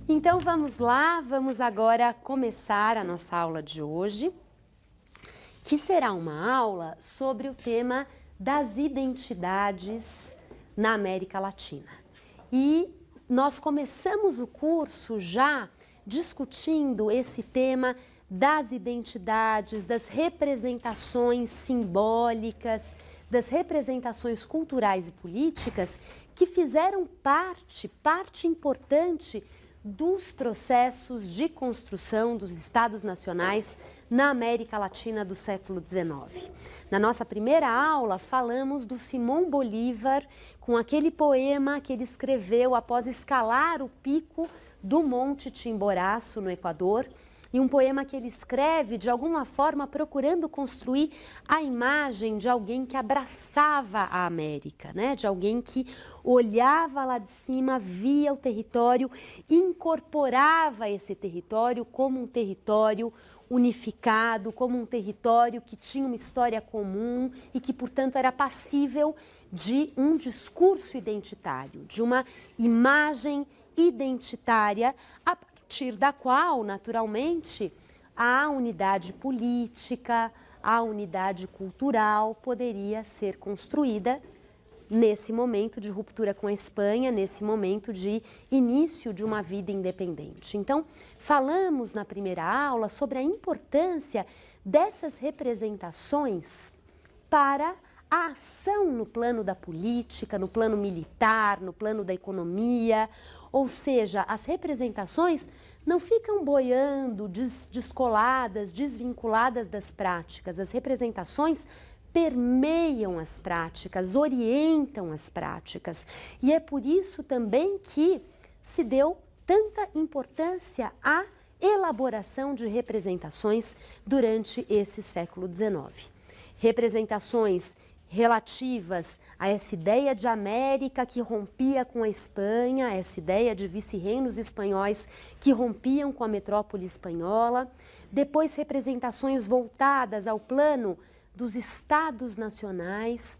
Então vamos lá, vamos agora começar a nossa aula de hoje, que será uma aula sobre o tema das identidades na América Latina. E nós começamos o curso já discutindo esse tema das identidades, das representações simbólicas, das representações culturais e políticas que fizeram parte importante dos processos de construção dos Estados nacionais na América Latina do século XIX. Na nossa primeira aula, falamos do Simão Bolívar com aquele poema que ele escreveu após escalar o pico do Monte Chimborazo, no Equador, e um poema que ele escreve, de alguma forma, procurando construir a imagem de alguém que abraçava a América, né? De alguém que olhava lá de cima, via o território, incorporava esse território como um território unificado, como um território que tinha uma história comum e que, portanto, era passível de um discurso identitário, de uma imagem identitária a partir da qual, naturalmente, a unidade política, a unidade cultural poderia ser construída nesse momento de ruptura com a Espanha, nesse momento de início de uma vida independente. Então, falamos na primeira aula sobre a importância dessas representações para a ação no plano da política, no plano militar, no plano da economia, ou seja, as representações não ficam boiando, descoladas, desvinculadas das práticas. As representações permeiam as práticas, orientam as práticas. E é por isso também que se deu tanta importância à elaboração de representações durante esse século XIX. Representações relativas a essa ideia de América que rompia com a Espanha, essa ideia de vice-reinos espanhóis que rompiam com a metrópole espanhola. Depois, representações voltadas ao plano dos estados nacionais.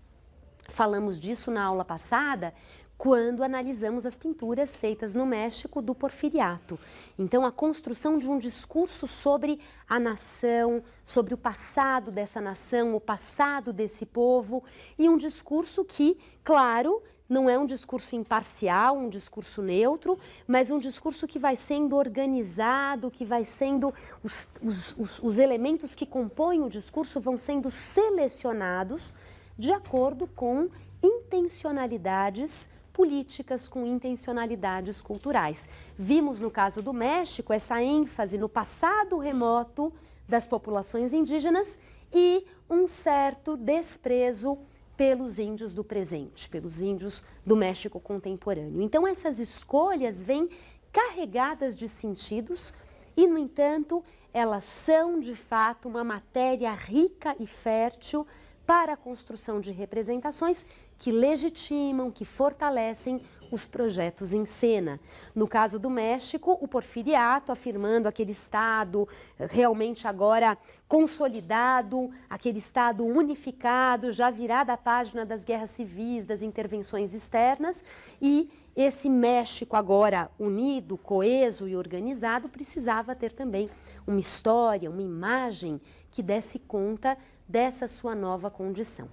Falamos disso na aula passada, quando analisamos as pinturas feitas no México do Porfiriato. Então, a construção de um discurso sobre a nação, sobre o passado dessa nação, o passado desse povo, e um discurso que, claro, não é um discurso imparcial, um discurso neutro, mas um discurso que vai sendo organizado, que vai sendo, os elementos que compõem o discurso vão sendo selecionados de acordo com intencionalidades políticas, com intencionalidades culturais. Vimos no caso do México essa ênfase no passado remoto das populações indígenas e um certo desprezo pelos índios do presente, pelos índios do México contemporâneo. Então essas escolhas vêm carregadas de sentidos e, no entanto, elas são de fato uma matéria rica e fértil para a construção de representações que legitimam, que fortalecem os projetos em cena. No caso do México, o Porfiriato afirmando aquele Estado realmente agora consolidado, aquele Estado unificado, já virado a página das guerras civis, das intervenções externas, e esse México agora unido, coeso e organizado precisava ter também uma história, uma imagem que desse conta dessa sua nova condição.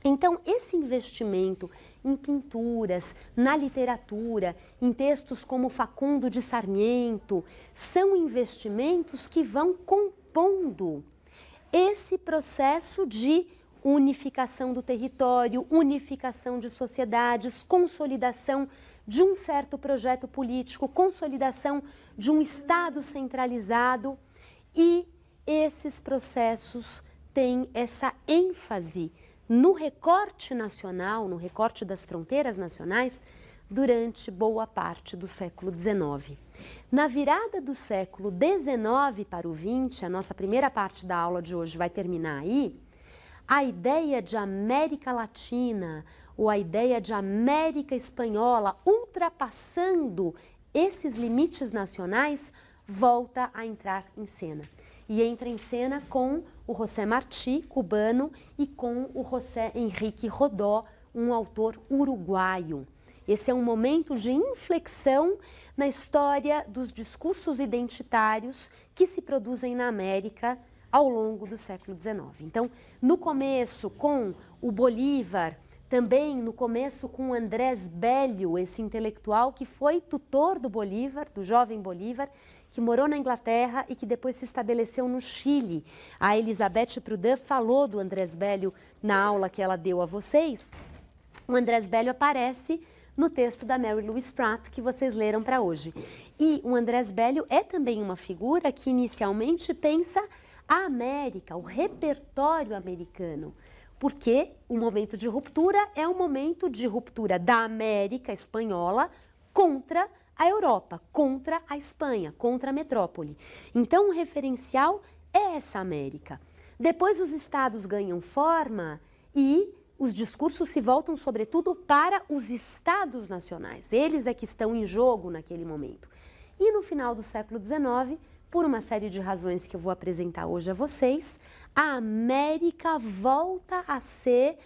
Então, esse investimento em pinturas, na literatura, em textos como Facundo de Sarmiento, são investimentos que vão compondo esse processo de unificação do território, unificação de sociedades, consolidação de um certo projeto político, consolidação de um Estado centralizado, e esses processos têm essa ênfase no recorte nacional, no recorte das fronteiras nacionais, durante boa parte do século XIX. Na virada do século XIX para o XX, a nossa primeira parte da aula de hoje vai terminar aí, a ideia de América Latina ou a ideia de América Espanhola, ultrapassando esses limites nacionais, volta a entrar em cena. E entra em cena com o José Martí, cubano, e com o José Henrique Rodó, um autor uruguaio. Esse é um momento de inflexão na história dos discursos identitários que se produzem na América ao longo do século XIX. Então, no começo, com o Bolívar, também no começo com Andrés Bello, esse intelectual que foi tutor do Bolívar, do jovem Bolívar, que morou na Inglaterra e que depois se estabeleceu no Chile. A Elisabeth Proudhon falou do Andrés Bello na aula que ela deu a vocês. O Andrés Bello aparece no texto da Mary Louise Pratt, que vocês leram para hoje. E o Andrés Bello é também uma figura que inicialmente pensa a América, o repertório americano, porque o momento de ruptura é um momento de ruptura da América espanhola contra a Europa, contra a Espanha, contra a metrópole. Então, o referencial é essa América. Depois, os estados ganham forma e os discursos se voltam, sobretudo, para os estados nacionais. Eles é que estão em jogo naquele momento. E no final do século XIX, por uma série de razões que eu vou apresentar hoje a vocês, a América volta a ser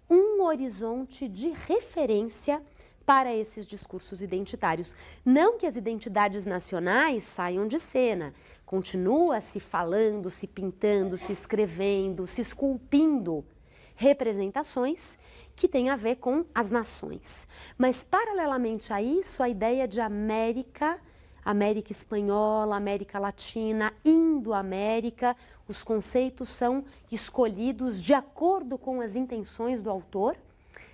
um horizonte de referência para esses discursos identitários. Não que as identidades nacionais saiam de cena, continua se falando, se pintando, se escrevendo, se esculpindo representações que têm a ver com as nações. Mas, paralelamente a isso, a ideia de América, América Espanhola, América Latina, Indo-América, os conceitos são escolhidos de acordo com as intenções do autor,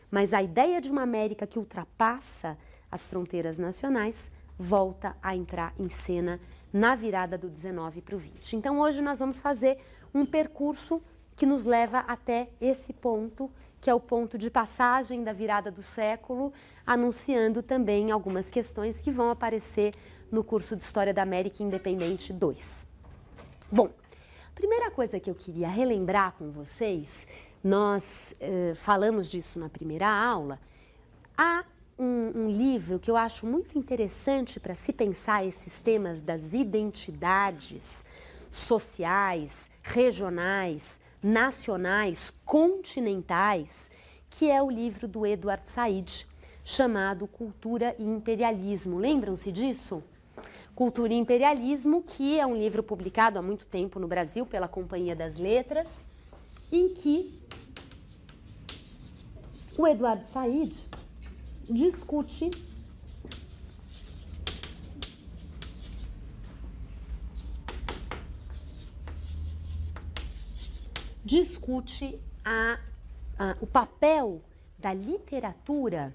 mas a ideia de uma América que ultrapassa as fronteiras nacionais volta a entrar em cena na virada do 19 para o 20. Então, hoje nós vamos fazer um percurso que nos leva até esse ponto, que é o ponto de passagem da virada do século, anunciando também algumas questões que vão aparecer no curso de História da América Independente 2. Bom, a primeira coisa que eu queria relembrar com vocês, nós falamos disso na primeira aula, há um livro que eu acho muito interessante para se pensar esses temas das identidades sociais, regionais, nacionais, continentais, que é o livro do Edward Said, chamado Cultura e Imperialismo. Lembram-se disso? Cultura e Imperialismo, que é um livro publicado há muito tempo no Brasil pela Companhia das Letras, em que o Edward Said discute o papel da literatura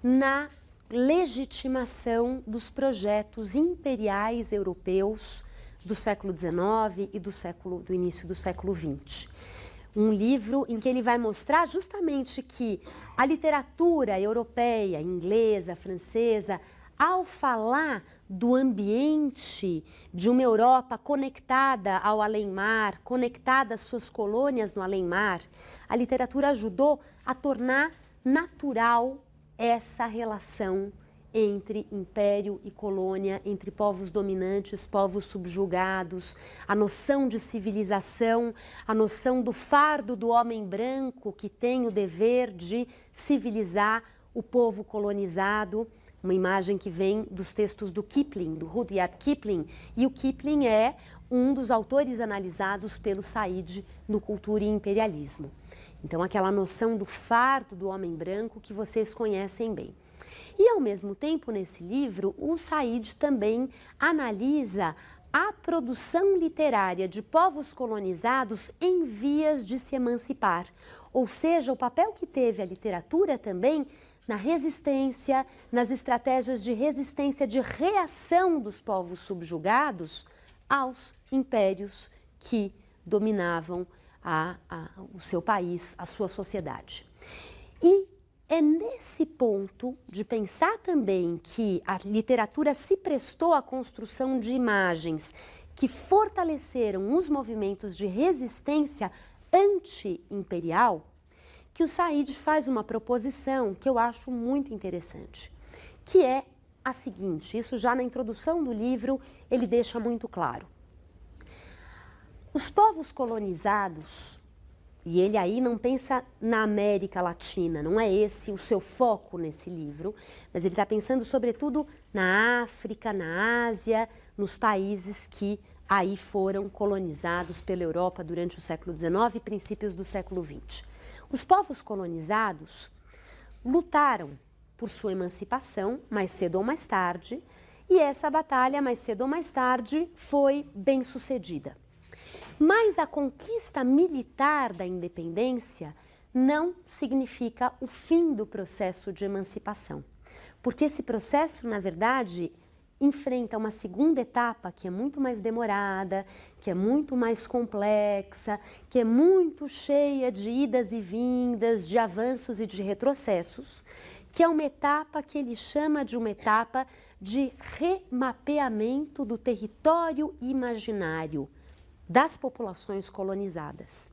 na legitimação dos projetos imperiais europeus do século XIX e do início do século XX. Um livro em que ele vai mostrar justamente que a literatura europeia, inglesa, francesa, ao falar do ambiente de uma Europa conectada ao além-mar, conectada às suas colônias no além-mar, a literatura ajudou a tornar natural essa relação entre império e colônia, entre povos dominantes, povos subjugados, a noção de civilização, a noção do fardo do homem branco que tem o dever de civilizar o povo colonizado, uma imagem que vem dos textos do Kipling, do Rudyard Kipling, e o Kipling é um dos autores analisados pelo Said no Cultura e Imperialismo. Então, aquela noção do fardo do homem branco que vocês conhecem bem. E, ao mesmo tempo, nesse livro, o Said também analisa a produção literária de povos colonizados em vias de se emancipar, ou seja, o papel que teve a literatura também na resistência, nas estratégias de resistência, de reação dos povos subjugados aos impérios que dominavam o seu país, a sua sociedade. E é nesse ponto de pensar também que a literatura se prestou à construção de imagens que fortaleceram os movimentos de resistência anti-imperial, que o Said faz uma proposição que eu acho muito interessante, que é a seguinte, isso já na introdução do livro ele deixa muito claro. Os povos colonizados E ele aí não pensa na América Latina, não é esse o seu foco nesse livro, mas ele está pensando sobretudo na África, na Ásia, nos países que aí foram colonizados pela Europa durante o século XIX e princípios do século XX. Os povos colonizados lutaram por sua emancipação, mais cedo ou mais tarde, e essa batalha, mais cedo ou mais tarde, foi bem sucedida. Mas a conquista militar da independência não significa o fim do processo de emancipação, porque esse processo, na verdade, enfrenta uma segunda etapa que é muito mais demorada, que é muito mais complexa, que é muito cheia de idas e vindas, de avanços e de retrocessos, que é uma etapa que ele chama de uma etapa de remapeamento do território imaginário das populações colonizadas.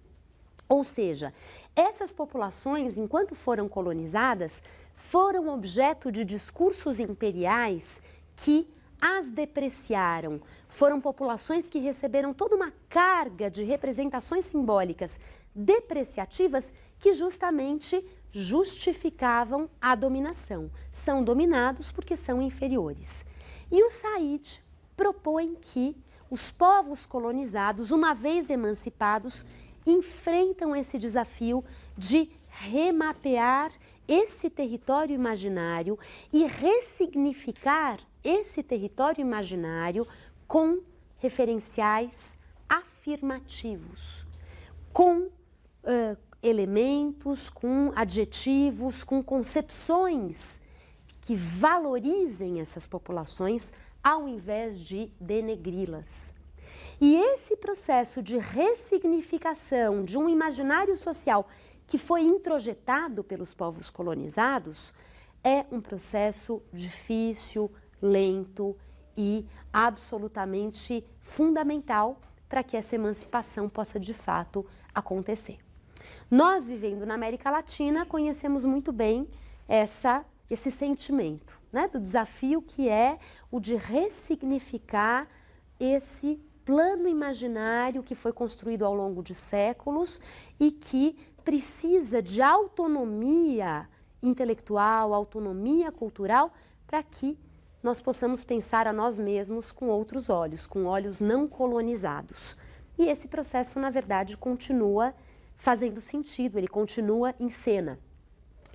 Ou seja, essas populações, enquanto foram colonizadas, foram objeto de discursos imperiais que as depreciaram. Foram populações que receberam toda uma carga de representações simbólicas depreciativas que justamente justificavam a dominação. São dominados porque são inferiores. E o Said propõe que os povos colonizados, uma vez emancipados, enfrentam esse desafio de remapear esse território imaginário e ressignificar esse território imaginário com referenciais afirmativos, com elementos, com adjetivos, com concepções que valorizem essas populações ao invés de denegri-las. E esse processo de ressignificação de um imaginário social que foi introjetado pelos povos colonizados é um processo difícil, lento e absolutamente fundamental para que essa emancipação possa de fato acontecer. Nós, vivendo na América Latina, conhecemos muito bem esse sentimento, né, do desafio que é o de ressignificar esse plano imaginário que foi construído ao longo de séculos e que precisa de autonomia intelectual, autonomia cultural, para que nós possamos pensar a nós mesmos com outros olhos, com olhos não colonizados. E esse processo, na verdade, continua fazendo sentido, ele continua em cena.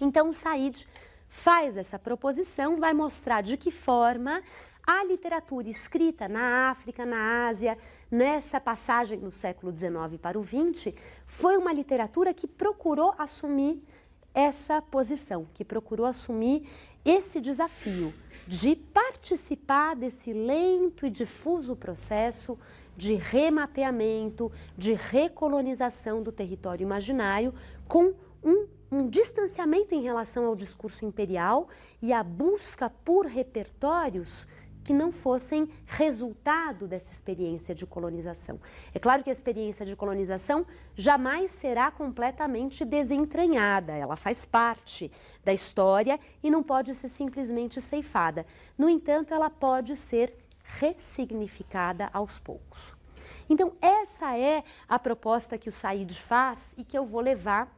Então, o Said faz essa proposição, vai mostrar de que forma a literatura escrita na África, na Ásia, nessa passagem do século XIX para o XX, foi uma literatura que procurou assumir essa posição, que procurou assumir esse desafio de participar desse lento e difuso processo de remapeamento, de recolonização do território imaginário com um distanciamento em relação ao discurso imperial e a busca por repertórios que não fossem resultado dessa experiência de colonização. É claro que a experiência de colonização jamais será completamente desentranhada, ela faz parte da história e não pode ser simplesmente ceifada. No entanto, ela pode ser ressignificada aos poucos. Então, essa é a proposta que o Said faz e que eu vou levar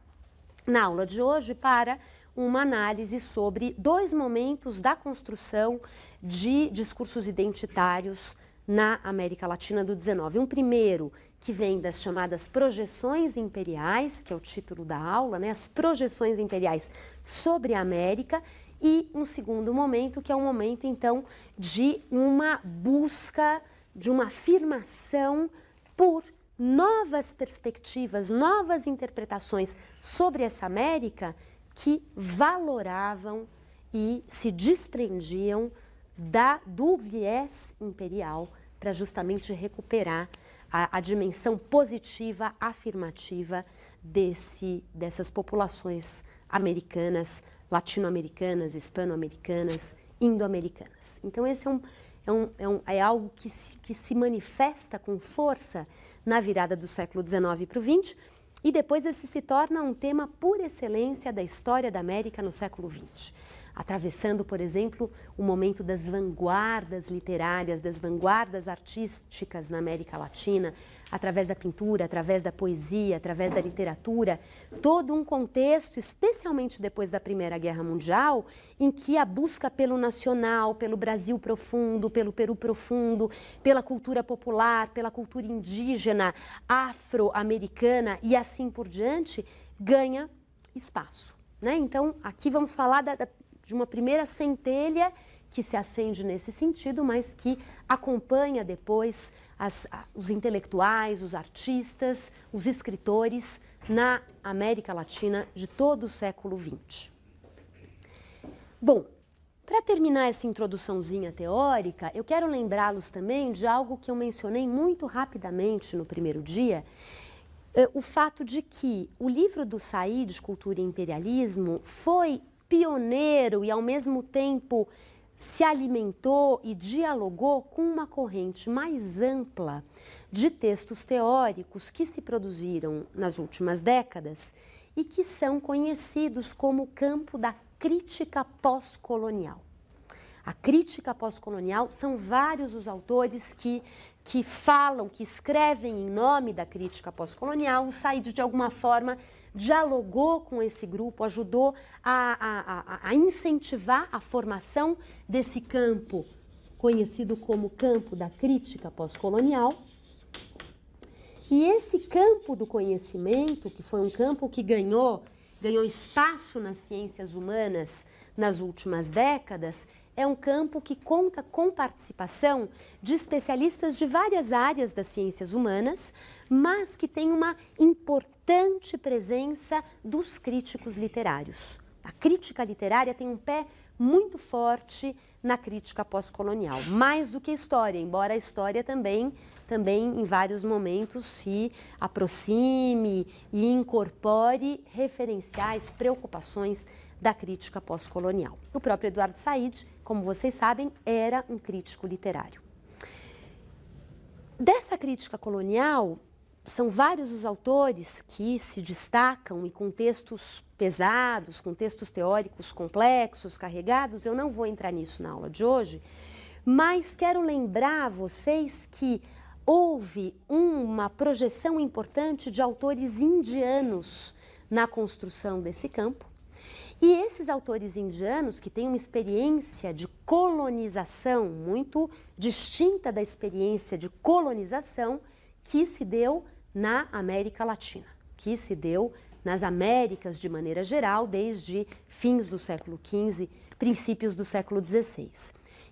na aula de hoje para uma análise sobre dois momentos da construção de discursos identitários na América Latina do XIX. Um primeiro que vem das chamadas projeções imperiais, que é o título da aula, né? As projeções imperiais sobre a América, e um segundo momento que é um momento, então, de uma busca, de uma afirmação por novas perspectivas, novas interpretações sobre essa América que valoravam e se desprendiam do viés imperial para justamente recuperar a dimensão positiva, afirmativa dessas populações americanas, latino-americanas, hispano-americanas, indo-americanas. Então esse é algo que se manifesta com força na virada do século XIX para o XX, e depois esse se torna um tema por excelência da história da América no século XX, atravessando, por exemplo, o momento das vanguardas literárias, das vanguardas artísticas na América Latina, através da pintura, através da poesia, através da literatura, todo um contexto, especialmente depois da Primeira Guerra Mundial, em que a busca pelo nacional, pelo Brasil profundo, pelo Peru profundo, pela cultura popular, pela cultura indígena, afro-americana e assim por diante, ganha espaço, né? Então, aqui vamos falar de uma primeira centelha que se acende nesse sentido, mas que acompanha depois os intelectuais, os artistas, os escritores na América Latina de todo o século XX. Bom, para terminar essa introduçãozinha teórica, eu quero lembrá-los também de algo que eu mencionei muito rapidamente no primeiro dia, o fato de que o livro do Said, Cultura e Imperialismo, foi pioneiro e, ao mesmo tempo, se alimentou e dialogou com uma corrente mais ampla de textos teóricos que se produziram nas últimas décadas e que são conhecidos como o campo da crítica pós-colonial. A crítica pós-colonial são vários os autores que falam, que escrevem em nome da crítica pós-colonial. O Said, de alguma forma, dialogou com esse grupo, ajudou a incentivar a formação desse campo, conhecido como campo da crítica pós-colonial. E esse campo do conhecimento, que foi um campo que ganhou espaço nas ciências humanas nas últimas décadas, é um campo que conta com participação de especialistas de várias áreas das ciências humanas, mas que tem uma importante presença dos críticos literários. A crítica literária tem um pé muito forte na crítica pós-colonial, mais do que a história, embora a história também em vários momentos se aproxime e incorpore referenciais, preocupações da crítica pós-colonial. O próprio Eduardo Said, como vocês sabem, era um crítico literário. Dessa crítica colonial, são vários os autores que se destacam e com textos pesados, com textos teóricos complexos, carregados. Eu não vou entrar nisso na aula de hoje, mas quero lembrar a vocês que houve uma projeção importante de autores indianos na construção desse campo. E esses autores indianos, que têm uma experiência de colonização muito distinta da experiência de colonização que se deu na América Latina, que se deu nas Américas de maneira geral, desde fins do século XV, princípios do século XVI.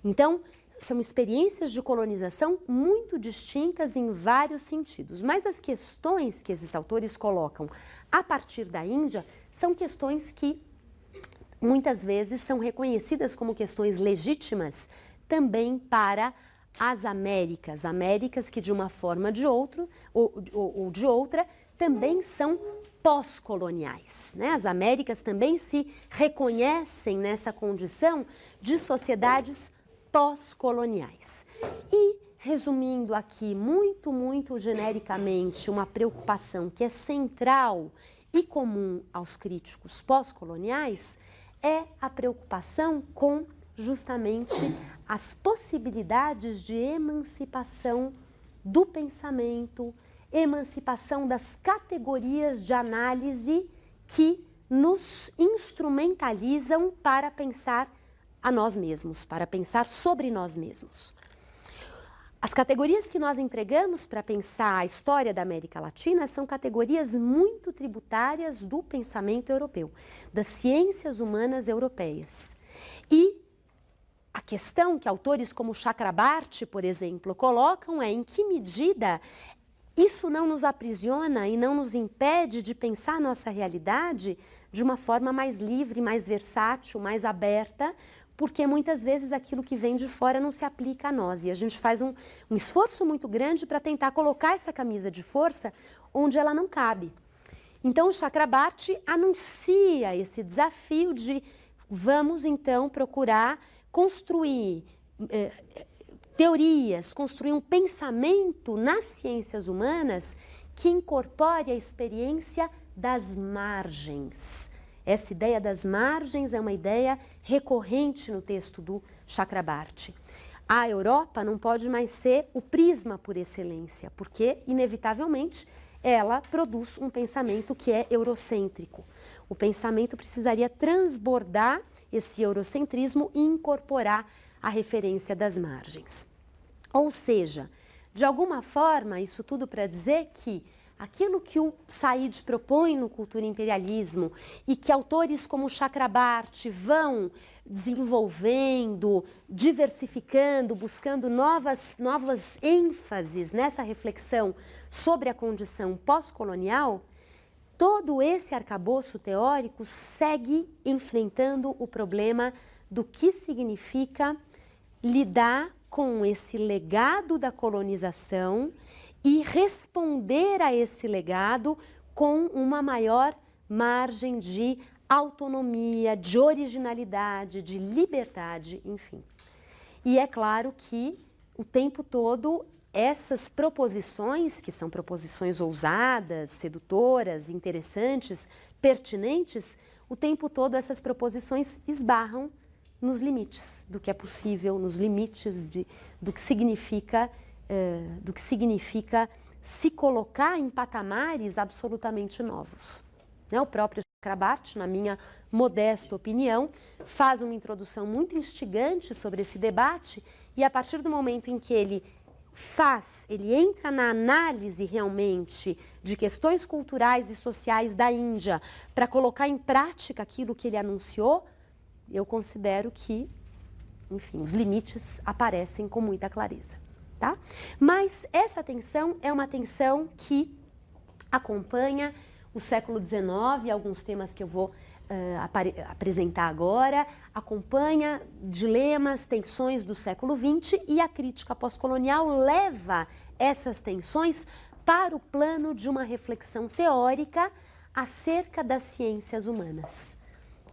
Então, são experiências de colonização muito distintas em vários sentidos, mas as questões que esses autores colocam a partir da Índia são questões que muitas vezes são reconhecidas como questões legítimas também para as Américas, Américas que de uma forma ou de outra também são pós-coloniais, né? As Américas também se reconhecem nessa condição de sociedades pós-coloniais. E, resumindo aqui muito genericamente, uma preocupação que é central e comum aos críticos pós-coloniais é a preocupação com justamente as possibilidades de emancipação do pensamento, emancipação das categorias de análise que nos instrumentalizam para pensar a nós mesmos, para pensar sobre nós mesmos. As categorias que nós empregamos para pensar a história da América Latina são categorias muito tributárias do pensamento europeu, das ciências humanas europeias. E a questão que autores como Chakrabarty, por exemplo, colocam é em que medida isso não nos aprisiona e não nos impede de pensar a nossa realidade de uma forma mais livre, mais versátil, mais aberta, porque muitas vezes aquilo que vem de fora não se aplica a nós. E a gente faz um esforço muito grande para tentar colocar essa camisa de força onde ela não cabe. Então, o Chakrabarty anuncia esse desafio de vamos, então, procurar construir teorias, construir um pensamento nas ciências humanas que incorpore a experiência das margens. Essa ideia das margens é uma ideia recorrente no texto do Chakrabarty. A Europa não pode mais ser o prisma por excelência, porque, inevitavelmente, ela produz um pensamento que é eurocêntrico. O pensamento precisaria transbordar esse eurocentrismo e incorporar a referência das margens. Ou seja, de alguma forma, isso tudo para dizer que aquilo que o Said propõe no Cultura e Imperialismo e que autores como Chakrabarty vão desenvolvendo, diversificando, buscando novas ênfases nessa reflexão sobre a condição pós-colonial, todo esse arcabouço teórico segue enfrentando o problema do que significa lidar com esse legado da colonização e responder a esse legado com uma maior margem de autonomia, de originalidade, de liberdade, enfim. E é claro que o tempo todo essas proposições, que são proposições ousadas, sedutoras, interessantes, pertinentes, o tempo todo essas proposições esbarram nos limites do que é possível, nos limites do que significa se colocar em patamares absolutamente novos. O próprio Chakrabarty, na minha modesta opinião, faz uma introdução muito instigante sobre esse debate e a partir do momento em que ele entra na análise realmente de questões culturais e sociais da Índia para colocar em prática aquilo que ele anunciou, eu considero que, enfim, os limites aparecem com muita clareza. Tá? Mas essa tensão é uma tensão que acompanha o século XIX, alguns temas que eu vou apresentar agora, acompanha dilemas, tensões do século XX e a crítica pós-colonial leva essas tensões para o plano de uma reflexão teórica acerca das ciências humanas.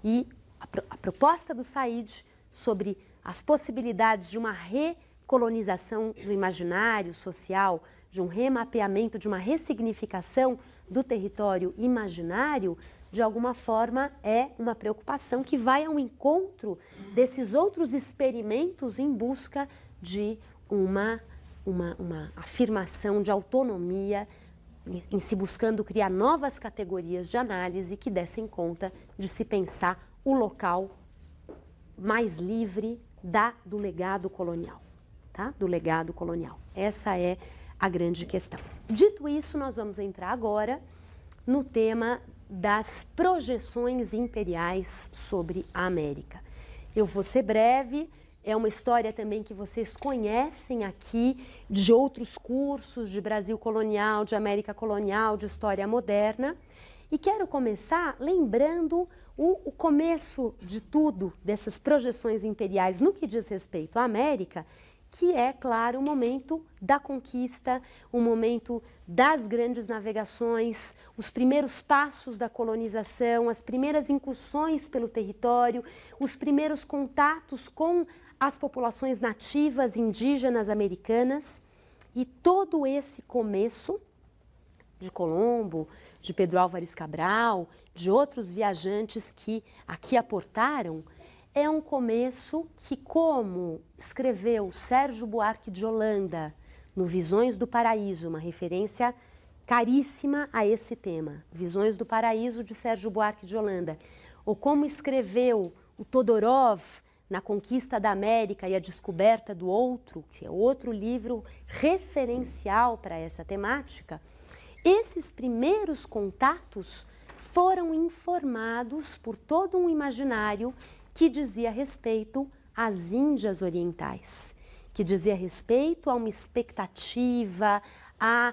E a proposta do Said sobre as possibilidades de uma recolonização do imaginário social, de um remapeamento, de uma ressignificação do território imaginário, de alguma forma é uma preocupação que vai ao encontro desses outros experimentos em busca de uma afirmação de autonomia, em se buscando criar novas categorias de análise que dessem conta de se pensar o local mais livre do legado colonial, tá? Do legado colonial. Essa é a grande questão. Dito isso, nós vamos entrar agora no tema das projeções imperiais sobre a América. Eu vou ser breve, é uma história também que vocês conhecem aqui de outros cursos de Brasil colonial, de América colonial, de história moderna. E quero começar lembrando o começo de tudo, dessas projeções imperiais no que diz respeito à América, que é, claro, o momento da conquista, o momento das grandes navegações, os primeiros passos da colonização, as primeiras incursões pelo território, os primeiros contatos com as populações nativas indígenas americanas. E todo esse começo de Colombo, de Pedro Álvares Cabral, de outros viajantes que aqui aportaram, é um começo que, como escreveu Sérgio Buarque de Holanda, no Visões do Paraíso, uma referência caríssima a esse tema, Visões do Paraíso de Sérgio Buarque de Holanda, ou como escreveu o Todorov na Conquista da América e a Descoberta do Outro, que é outro livro referencial para essa temática, esses primeiros contatos foram informados por todo um imaginário que dizia respeito às Índias Orientais, que dizia respeito a uma expectativa, a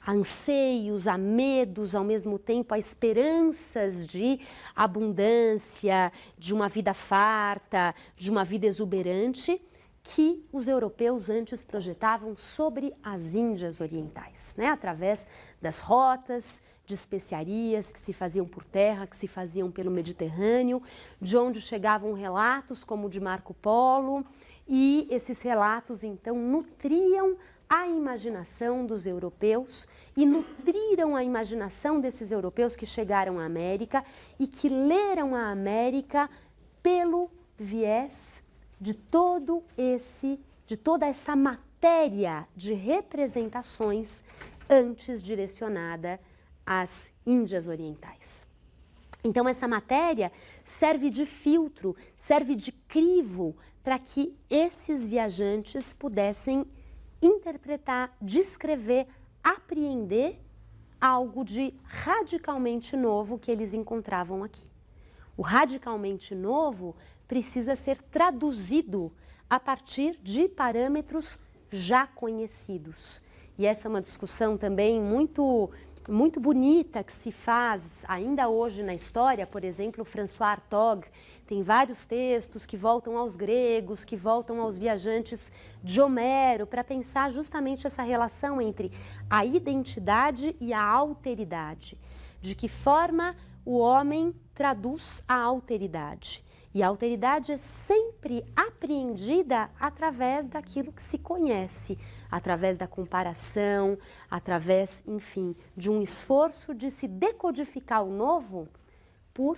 anseios, a medos, ao mesmo tempo a esperanças de abundância, de uma vida farta, de uma vida exuberante, que os europeus antes projetavam sobre as Índias Orientais, né? Através das rotas de especiarias que se faziam por terra, que se faziam pelo Mediterrâneo, de onde chegavam relatos como o de Marco Polo, e esses relatos então nutriam a imaginação dos europeus e nutriram a imaginação desses europeus que chegaram à América e que leram a América pelo viés de toda essa matéria de representações antes direcionada às Índias Orientais. Então, essa matéria serve de filtro, serve de crivo para que esses viajantes pudessem interpretar, descrever, apreender algo de radicalmente novo que eles encontravam aqui. O radicalmente novo precisa ser traduzido a partir de parâmetros já conhecidos. E essa é uma discussão também muito bonita que se faz ainda hoje na história. Por exemplo, François Hartog tem vários textos que voltam aos gregos, que voltam aos viajantes de Homero, para pensar justamente essa relação entre a identidade e a alteridade. De que forma o homem traduz a alteridade. E a alteridade é sempre apreendida através daquilo que se conhece, através da comparação, através, enfim, de um esforço de se decodificar o novo por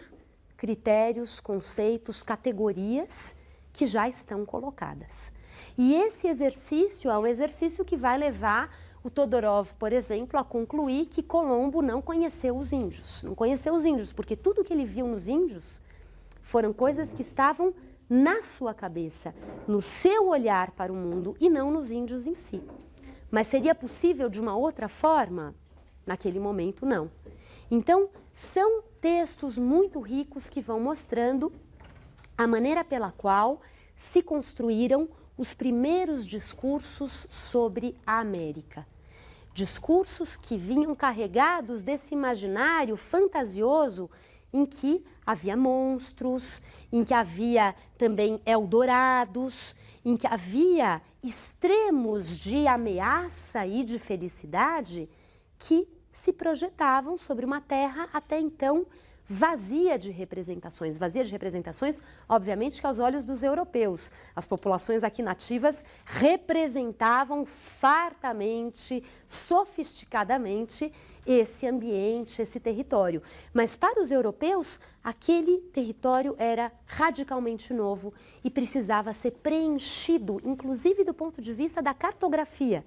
critérios, conceitos, categorias que já estão colocadas. E esse exercício é um exercício que vai levar o Todorov, por exemplo, a concluir que Colombo não conheceu os índios. Não conheceu os índios, porque tudo que ele viu nos índios foram coisas que estavam na sua cabeça, no seu olhar para o mundo e não nos índios em si. Mas seria possível de uma outra forma? Naquele momento, não. Então, são textos muito ricos que vão mostrando a maneira pela qual se construíram os primeiros discursos sobre a América. Discursos que vinham carregados desse imaginário fantasioso em que havia monstros, em que havia também eldorados, em que havia extremos de ameaça e de felicidade que se projetavam sobre uma terra até então vazia de representações. Vazia de representações, obviamente, que aos olhos dos europeus. As populações aqui nativas representavam fartamente, sofisticadamente esse ambiente, esse território. Mas para os europeus, aquele território era radicalmente novo e precisava ser preenchido, inclusive do ponto de vista da cartografia.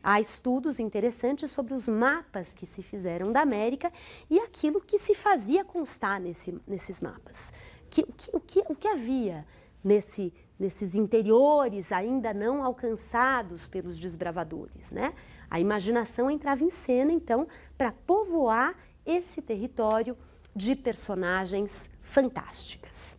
Há estudos interessantes sobre os mapas que se fizeram da América e aquilo que se fazia constar nesses mapas. O que havia nesses interiores ainda não alcançados pelos desbravadores, né? A imaginação entrava em cena, então, para povoar esse território de personagens fantásticas.